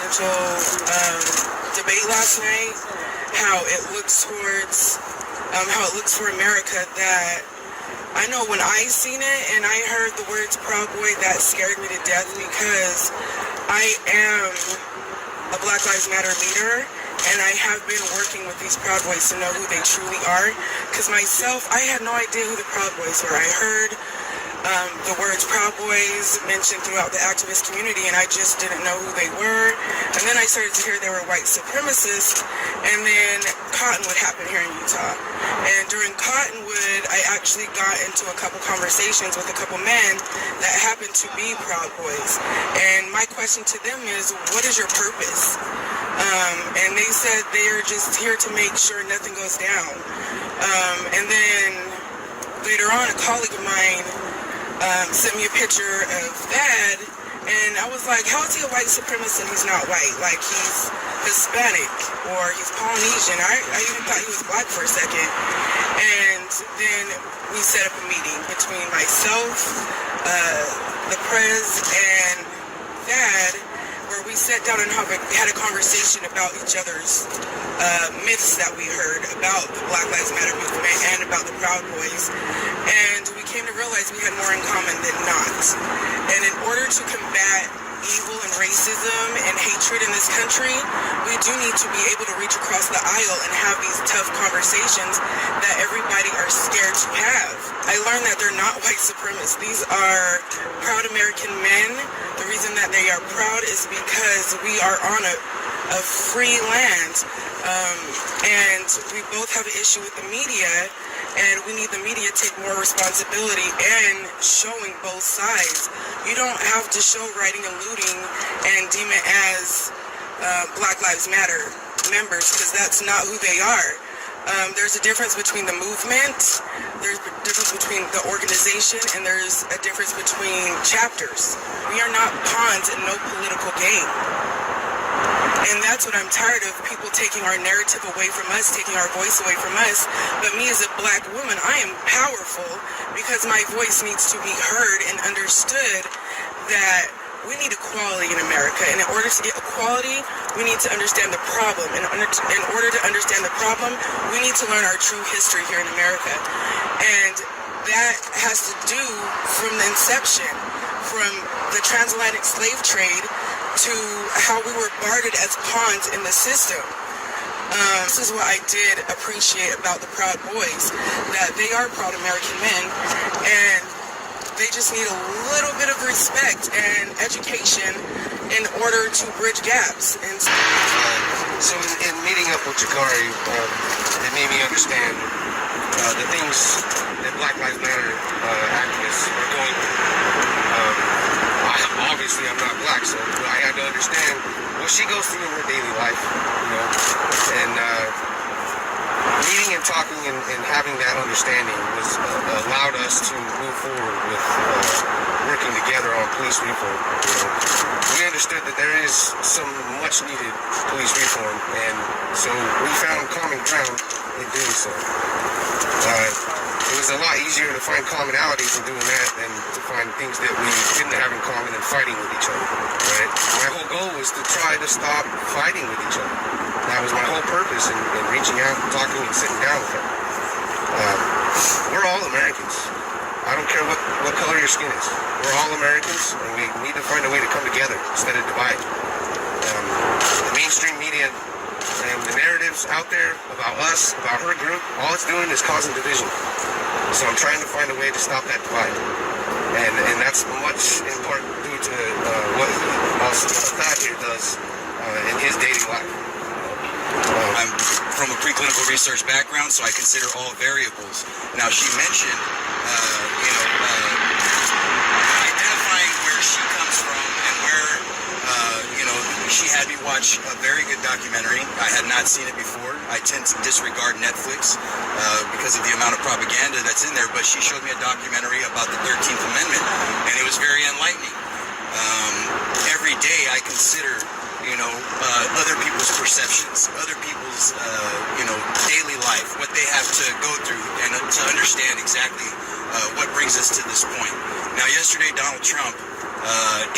presidential debate last night, how it looks for America, that I know when I seen it and I heard the words Proud Boy, that scared me to death, because I am a Black Lives Matter leader, and I have been working with these Proud Boys to know who they truly are. Because myself, I had no idea who the Proud Boys were. I heard the words Proud Boys mentioned throughout the activist community, and I just didn't know who they were. And then I started to hear they were white supremacists, and then Cottonwood happened here in Utah. And during Cottonwood, I actually got into a couple conversations with a couple men that happened to be Proud Boys. And my question to them is, what is your purpose? And they said they're just here to make sure nothing goes down. And then later on, a colleague of mine sent me a picture of Thad, and I was like, how is he a white supremacist and he's not white? Like, he's Hispanic or he's Polynesian. I even thought he was black for a second. And then we set up a meeting between myself, the Prez, and Thad, where we sat down and had a conversation about each other's myths that we heard about the Black Lives Matter movement and about the Proud Boys. And we came to realize we had more in common than not. And in order to combat evil and racism and hatred in this country, we do need to be able to reach across the aisle and have these tough conversations that everybody are scared to have. I learned that they're not white supremacists. These are proud American men. The reason that they are proud is because we are on a free land, and we both have an issue with the media, and we need the media to take more responsibility and showing both sides. You don't have to show rioting and looting and deem it as Black Lives Matter members, because that's not who they are. There's a difference between the movement, there's a difference between the organization, and there's a difference between chapters. We are not pawns in no political game. And that's what I'm tired of, people taking our narrative away from us, taking our voice away from us. But me as a black woman, I am powerful because my voice needs to be heard and understood, that we need equality in America. And in order to get equality, we need to understand the problem. And in order to understand the problem, we need to learn our true history here in America. And that has to do from the inception, from the transatlantic slave trade to how we were bartered as pawns in the system. This is what I did appreciate about the Proud Boys, that they are proud American men, and they just need a little bit of respect and education in order to bridge gaps. And so in meeting up with Jakari, it made me understand the things that Black Lives Matter activists are going through. Obviously, I'm not black, so I had to understand what she goes through in her daily life, you know. And meeting and talking and having that understanding was allowed us to move forward with working together on police reform. You know, we understood that there is some much needed police reform, and so we found common ground in doing so. It was a lot easier to find commonalities in doing that than to find things that we didn't have in common and fighting with each other, right? My whole goal was to try to stop fighting with each other. That was my whole purpose in reaching out, talking, and sitting down with her. We're all Americans. I don't care what color your skin is. We're all Americans, and we need to find a way to come together instead of divide. The mainstream media and the narratives out there about us, about her group, all it's doing is causing division. So I'm trying to find a way to stop that divide. And that's much in part due to what Thad here does in his daily life. I'm from a preclinical research background, so I consider all variables. Now, she mentioned, identifying where she comes from and where, she had me watch a very good documentary. I had not seen it before. I tend to disregard Netflix because of the amount of propaganda that's in there, but she showed me a documentary about the 13th Amendment, and it was very enlightening. Every day I consider, other people's perceptions, other people's, daily life, what they have to go through, and to understand exactly what brings us to this point. Now, yesterday, Donald Trump,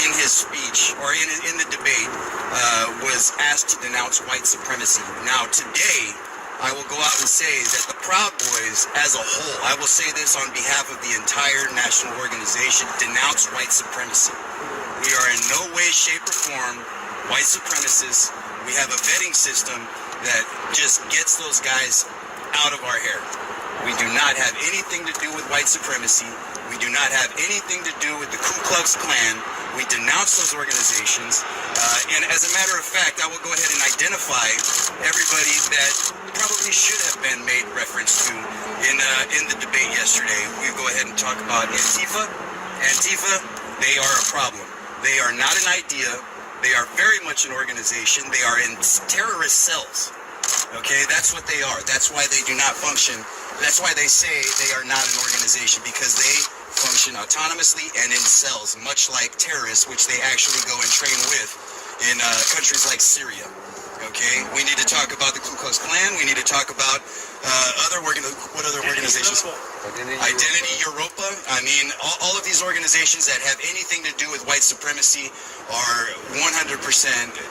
in his speech, or in the debate, was asked to denounce white supremacy. Now today, I will go out and say that the Proud Boys as a whole, I will say this on behalf of the entire national organization, denounce white supremacy. We are in no way, shape, or form white supremacists. We have a vetting system that just gets those guys out of our hair. We do not have anything to do with white supremacy. We do not have anything to do with the Ku Klux Klan. We denounce those organizations. And as a matter of fact, I will go ahead and identify everybody that probably should have been made reference to in the debate yesterday. We go ahead and talk about Antifa. Antifa, they are a problem. They are not an idea. They are very much an organization. They are in terrorist cells. Okay, that's what they are. That's why they do not function. That's why they say they are not an organization, because they function autonomously and in cells, much like terrorists, which they actually go and train with in countries like Syria. Okay, we need to talk about the Ku Klux Klan. We need to talk about what other organizations? Identity Europa. I mean, all of these organizations that have anything to do with white supremacy are 100%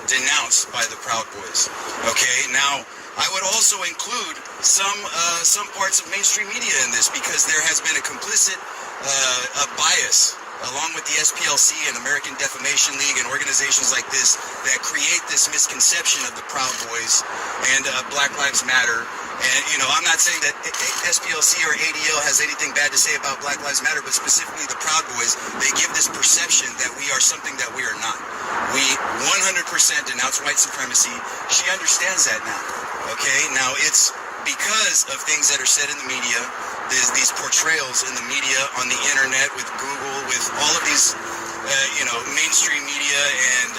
denounced by the Proud Boys. Okay, now I would also include some parts of mainstream media in this, because there has been a complicit bias along with the SPLC and American Defamation League and organizations like this that create this misconception of the Proud Boys and Black Lives Matter. And, you know, I'm not saying that SPLC or ADL has anything bad to say about Black Lives Matter, but specifically the Proud Boys, they give this perception that we are something that we are not. We 100% denounce white supremacy. She understands that now. Okay, now it's because of things that are said in the media, these portrayals in the media, on the internet, with Google, with all of these, mainstream media and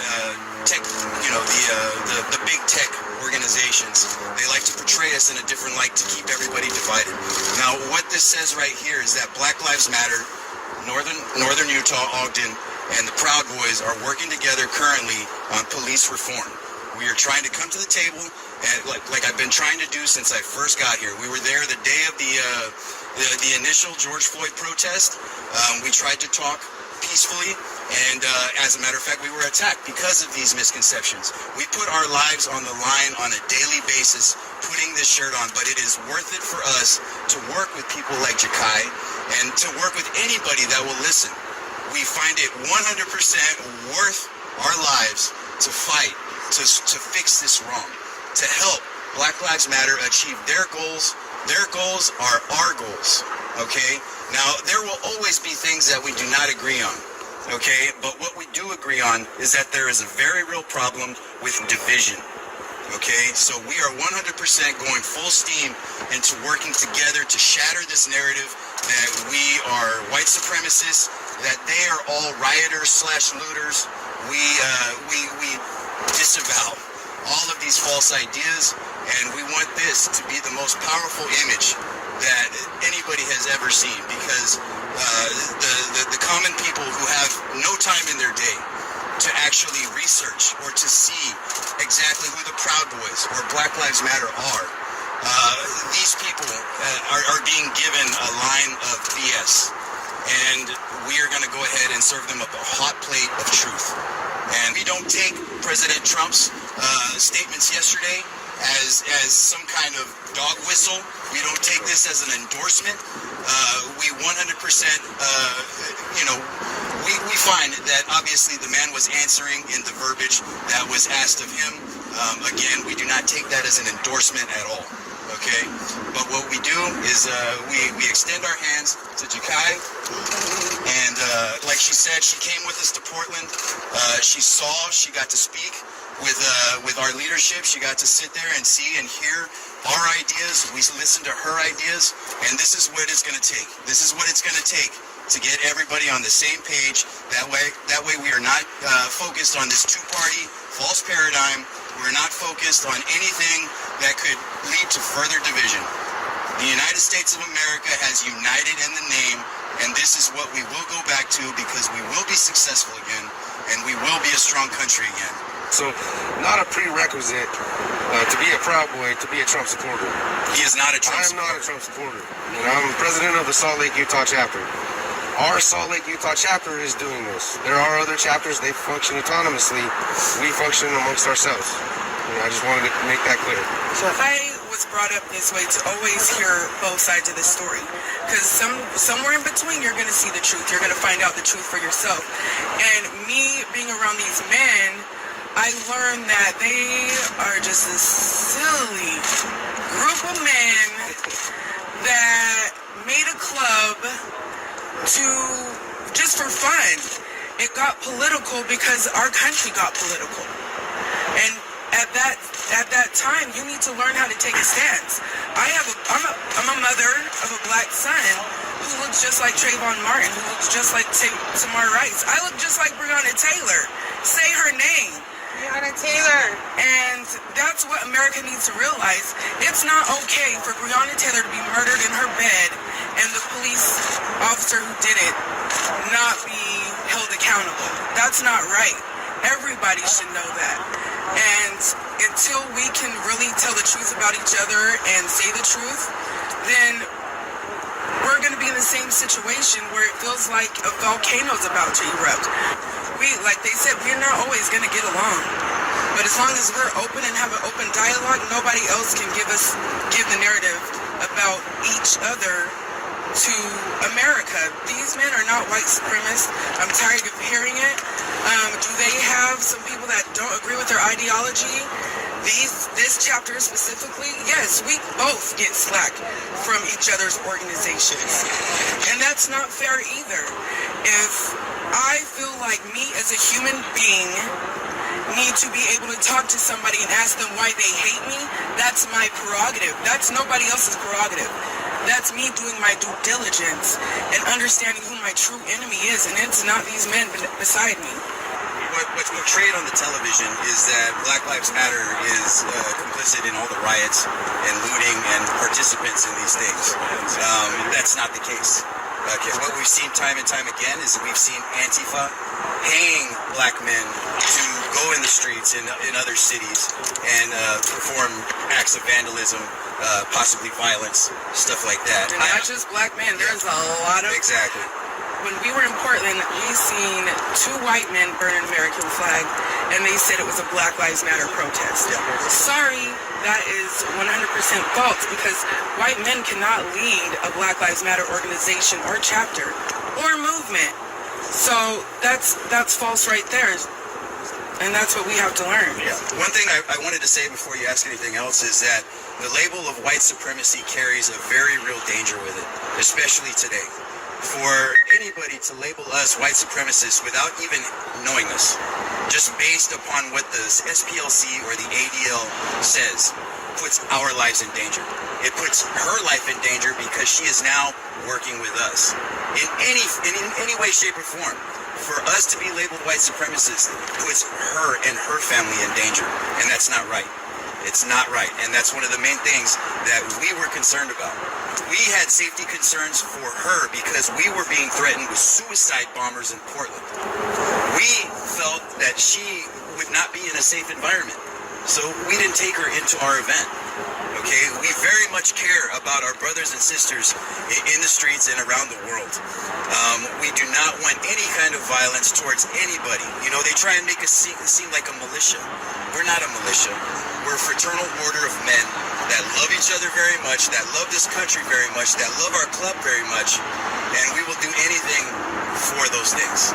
tech, the big tech organizations. They like to portray us in a different light to keep everybody divided. Now, what this says right here is that Black Lives Matter, Northern Utah, Ogden, and the Proud Boys are working together currently on police reform. We are trying to come to the table, and like I've been trying to do since I first got here. We were there the day of the initial George Floyd protest. We tried to talk peacefully, and as a matter of fact, we were attacked because of these misconceptions. We put our lives on the line on a daily basis putting this shirt on, but it is worth it for us to work with people like Jakai and to work with anybody that will listen. We find it 100% worth our lives to fight, to fix this wrong, to help Black Lives Matter achieve their goals. Their goals are our goals, okay? Now, there will always be things that we do not agree on, okay? But what we do agree on is that there is a very real problem with division, okay? So we are 100% going full steam into working together to shatter this narrative that we are white supremacists, that they are all rioters / looters. We disavow all of these false ideas, and we want this to be the most powerful image that anybody has ever seen, because the common people who have no time in their day to actually research or to see exactly who the Proud Boys or Black Lives Matter are, these people are being given a line of BS, and we are going to go ahead and serve them up a hot plate of truth. And we don't take President Trump's statements yesterday as some kind of dog whistle. We don't take this as an endorsement. We 100%, we find that obviously the man was answering in the verbiage that was asked of him. Again, we do not take that as an endorsement at all. Okay, but what we do is we extend our hands to Jakai, and like she said, she came with us to Portland. She got to speak with our leadership. She got to sit there and see and hear our ideas. We listened to her ideas, and this is what it's going to take. This is what it's going to take to get everybody on the same page. That way we are not focused on this two-party false paradigm. We're not focused on anything that could lead to further division. The United States of America has united in the name, and this is what we will go back to, because we will be successful again, and we will be a strong country again. So, not a prerequisite to be a Proud Boy, to be a Trump supporter. He is not a Trump supporter. I am not a Trump supporter. I'm president of the Salt Lake, Utah chapter. Our Salt Lake, Utah chapter is doing this. There are other chapters, they function autonomously. We function amongst ourselves. I just wanted to make that clear. So I was brought up this way to always hear both sides of the story, because somewhere in between you're going to see the truth. You're going to find out the truth for yourself. And me being around these men, I learned that they are just this silly group of men that made a club to just for fun. It got political because our country got political. And at that time, you need to learn how to take a stance. I'm a mother of a black son who looks just like Trayvon Martin, who looks just like Tamar Rice. I look just like Breonna Taylor. Say her name. Breonna Taylor. And that's what America needs to realize. It's not okay for Breonna Taylor to be murdered in her bed and the police officer who did it not be held accountable. That's not right. Everybody should know that. And until we can really tell the truth about each other and say the truth, then we're going to be in the same situation where it feels like a volcano's about to erupt. Like they said, we're not always going to get along. But as long as we're open and have an open dialogue, nobody else can give the narrative about each other to America. These men are not white supremacists. I'm tired of hearing it. Do they have some people that don't agree with their ideology? This chapter specifically, yes, we both get slack from each other's organizations. And that's not fair either. If I feel like me as a human being need to be able to talk to somebody and ask them why they hate me, that's my prerogative. That's nobody else's prerogative. That's me doing my due diligence and understanding who my true enemy is, and it's not these men beside me. What's portrayed on the television is that Black Lives Matter is complicit in all the riots and looting and participants in these things. That's not the case. What we've seen time and time again is we've seen Antifa paying black men to go in the streets in other cities and perform acts of vandalism, possibly violence, stuff like that. And not just black men, there's a lot of... Exactly. When we were in Portland, we seen 2 white men burn an American flag, and they said it was a Black Lives Matter protest. Yeah. Sorry, that is 100% false, because white men cannot lead a Black Lives Matter organization or chapter or movement. So that's false right there, and that's what we have to learn. Yeah. One thing I wanted to say before you ask anything else is that the label of white supremacy carries a very real danger with it, especially today. For anybody to label us white supremacists without even knowing us, just based upon what the SPLC or the ADL says, puts our lives in danger. It puts her life in danger because she is now working with us in any way, shape, or form. For us to be labeled white supremacists puts her and her family in danger, and that's not right. It's not right, and that's one of the main things that we were concerned about. We had safety concerns for her because we were being threatened with suicide bombers in Portland. We felt that she would not be in a safe environment, so we didn't take her into our event. Okay, we very much care about our brothers and sisters in the streets and around the world. We do not want any kind of violence towards anybody. You know, they try and make us seem like a militia. We're not a militia. We're a fraternal order of men that love each other very much, that love this country very much, that love our club very much, and we will do anything for those things.